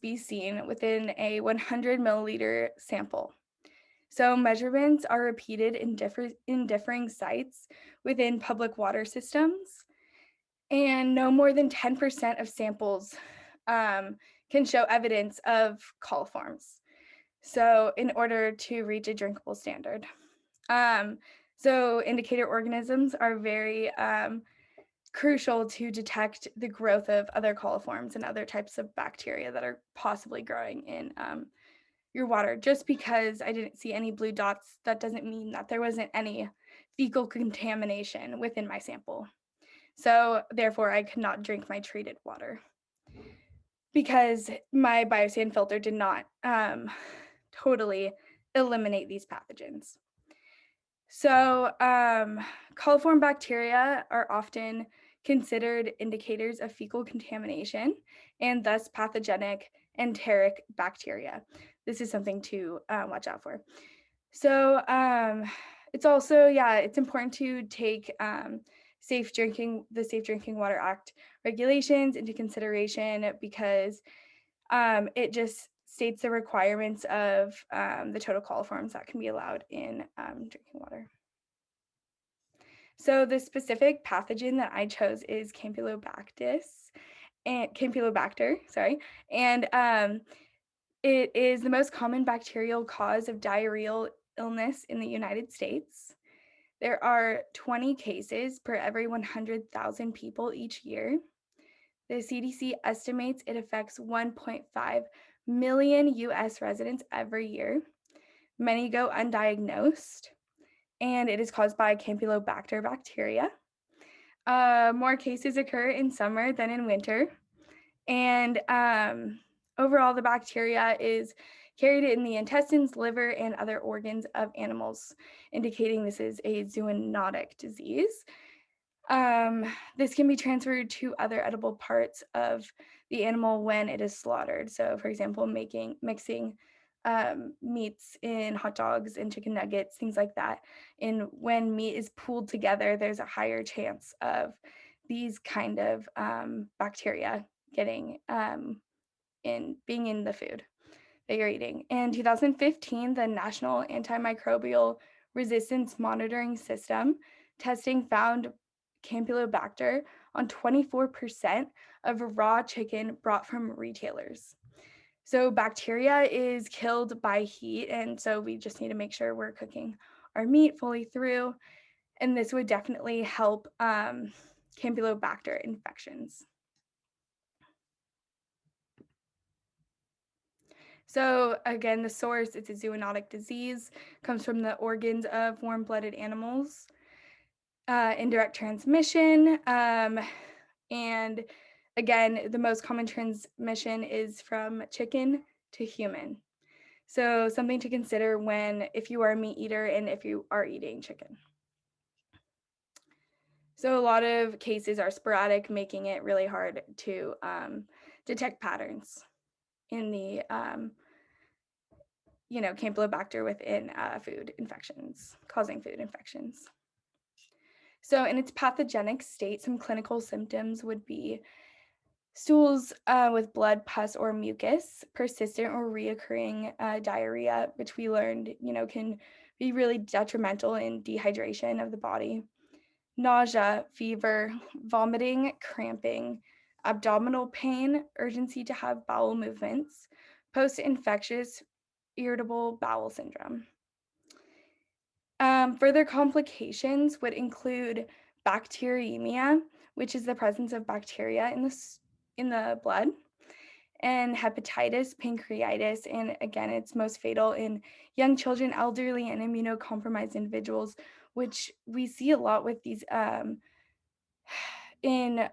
be seen within a 100 milliliter sample. So measurements are repeated in differing sites within public water systems, and no more than 10% of samples can show evidence of coliforms. So in order to reach a drinkable standard. So indicator organisms are very crucial to detect the growth of other coliforms and other types of bacteria that are possibly growing in your water. Just because I didn't see any blue dots, that doesn't mean that there wasn't any fecal contamination within my sample. So therefore, I could not drink my treated water because my Biosand filter did not totally eliminate these pathogens. So coliform bacteria are often considered indicators of fecal contamination and thus pathogenic enteric bacteria. This is something to watch out for. So it's also, it's important to take the Safe Drinking Water Act regulations into consideration because it just states the requirements of the total coliforms that can be allowed in drinking water. So the specific pathogen that I chose is Campylobacter, and it is the most common bacterial cause of diarrheal illness in the United States. There are 20 cases per every 100,000 people each year. The CDC estimates it affects 1.5 million US residents every year. Many go undiagnosed, and it is caused by Campylobacter bacteria. More cases occur in summer than in winter. And overall, the bacteria is carried in the intestines, liver, and other organs of animals, indicating this is a zoonotic disease. This can be transferred to other edible parts of the animal when it is slaughtered. So, for example, mixing meats in hot dogs and chicken nuggets, things like that. And when meat is pooled together, there's a higher chance of these kind of bacteria getting being in the food that you're eating. In 2015, the National Antimicrobial Resistance Monitoring System testing found Campylobacter on 24% of raw chicken brought from retailers. So bacteria is killed by heat, and so we just need to make sure we're cooking our meat fully through, and this would definitely help Campylobacter infections. So again, the source, it's a zoonotic disease, comes from the organs of warm-blooded animals, indirect transmission, and again, the most common transmission is from chicken to human. So something to consider if you are a meat eater and if you are eating chicken. So a lot of cases are sporadic, making it really hard to detect patterns in the Campylobacter within food infections, causing food infections. So in its pathogenic state, some clinical symptoms would be stools with blood, pus, or mucus, persistent or reoccurring diarrhea, which we learned, can be really detrimental in dehydration of the body, nausea, fever, vomiting, cramping, abdominal pain, urgency to have bowel movements, post-infectious irritable bowel syndrome. Further complications would include bacteremia, which is the presence of bacteria in the blood, and hepatitis, pancreatitis, and again, it's most fatal in young children, elderly, and immunocompromised individuals, which we see a lot with these in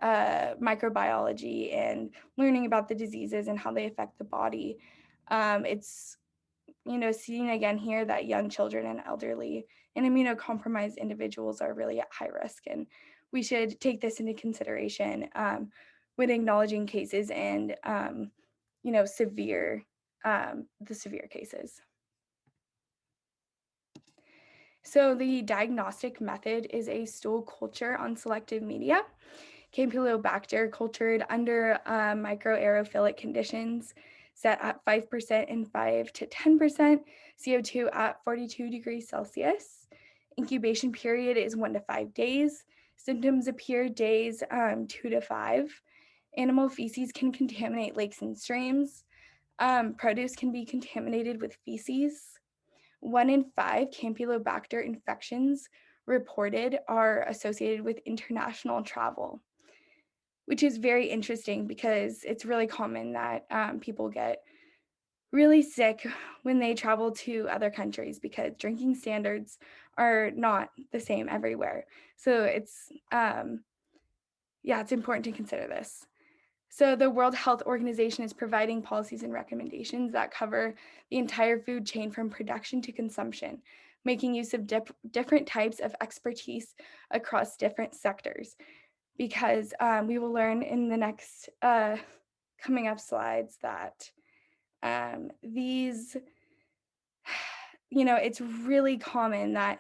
microbiology and learning about the diseases and how they affect the body. It's seeing again here that young children and elderly and immunocompromised individuals are really at high risk, and we should take this into consideration when acknowledging cases and the severe cases. So the diagnostic method is a stool culture on selective media. Campylobacter cultured under microaerophilic conditions set at 5% and 5 to 10%, CO2 at 42 degrees Celsius. Incubation period is 1 to 5 days. Symptoms appear days 2 to 5. Animal feces can contaminate lakes and streams. Produce can be contaminated with feces. 1 in 5 Campylobacter infections reported are associated with international travel, which is very interesting because it's really common that people get really sick when they travel to other countries because drinking standards are not the same everywhere. So it's important to consider this. So the World Health Organization is providing policies and recommendations that cover the entire food chain from production to consumption, making use of different types of expertise across different sectors. Because we will learn in the next coming up slides that these, it's really common that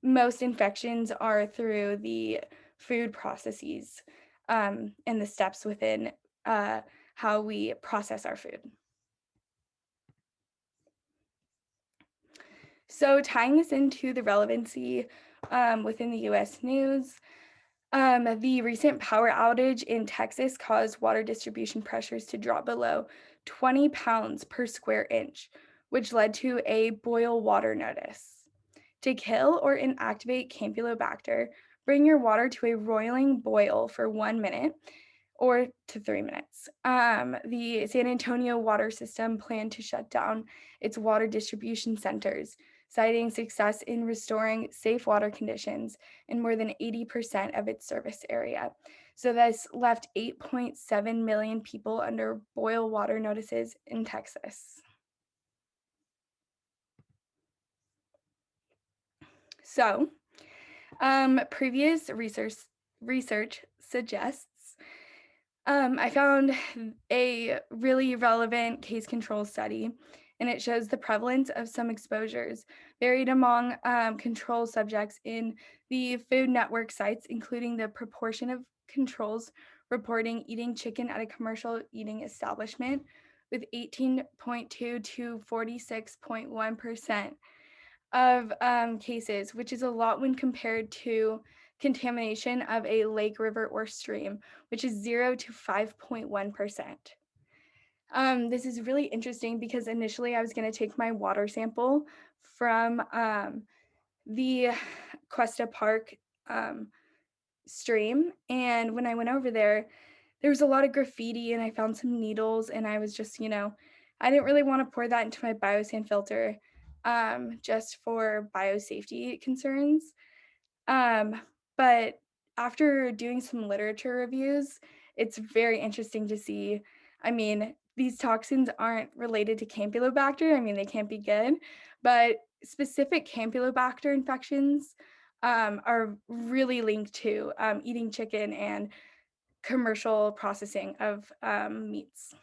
most infections are through the food processes and the steps within how we process our food. So tying this into the relevancy within the US news, the recent power outage in Texas caused water distribution pressures to drop below 20 pounds per square inch, which led to a boil water notice. To kill or inactivate Campylobacter, bring your water to a roiling boil for 1 minute or to 3 minutes. The San Antonio water system planned to shut down its water distribution centers, citing success in restoring safe water conditions in more than 80% of its service area. So this left 8.7 million people under boil water notices in Texas. So, previous research suggests I found a really relevant case control study, and it shows the prevalence of some exposures varied among control subjects in the Food Network sites, including the proportion of controls reporting eating chicken at a commercial eating establishment, with 18.2 to 46.1% of cases, which is a lot when compared to contamination of a lake, river, or stream, which is 0 to 5.1%. This is really interesting because initially I was going to take my water sample from the Cuesta Park stream, and when I went over there was a lot of graffiti and I found some needles, and I was just, I didn't really want to pour that into my Biosand filter just for biosafety concerns. Um, but after doing some literature reviews, it's very interesting to see. I mean, these toxins aren't related to Campylobacter. I mean, they can't be good, but specific Campylobacter infections are really linked to eating chicken and commercial processing of meats.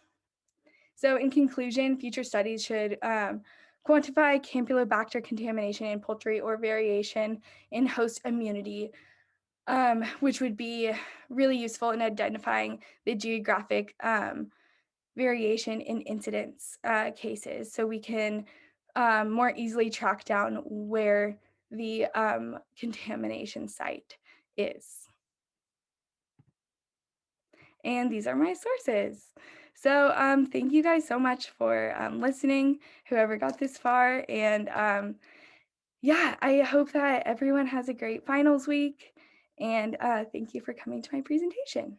So in conclusion, future studies should quantify Campylobacter contamination in poultry or variation in host immunity, which would be really useful in identifying the geographic variation in incidence cases, so we can more easily track down where the contamination site is. And these are my sources. So thank you guys so much for listening, whoever got this far. And yeah, I hope that everyone has a great finals week. And thank you for coming to my presentation.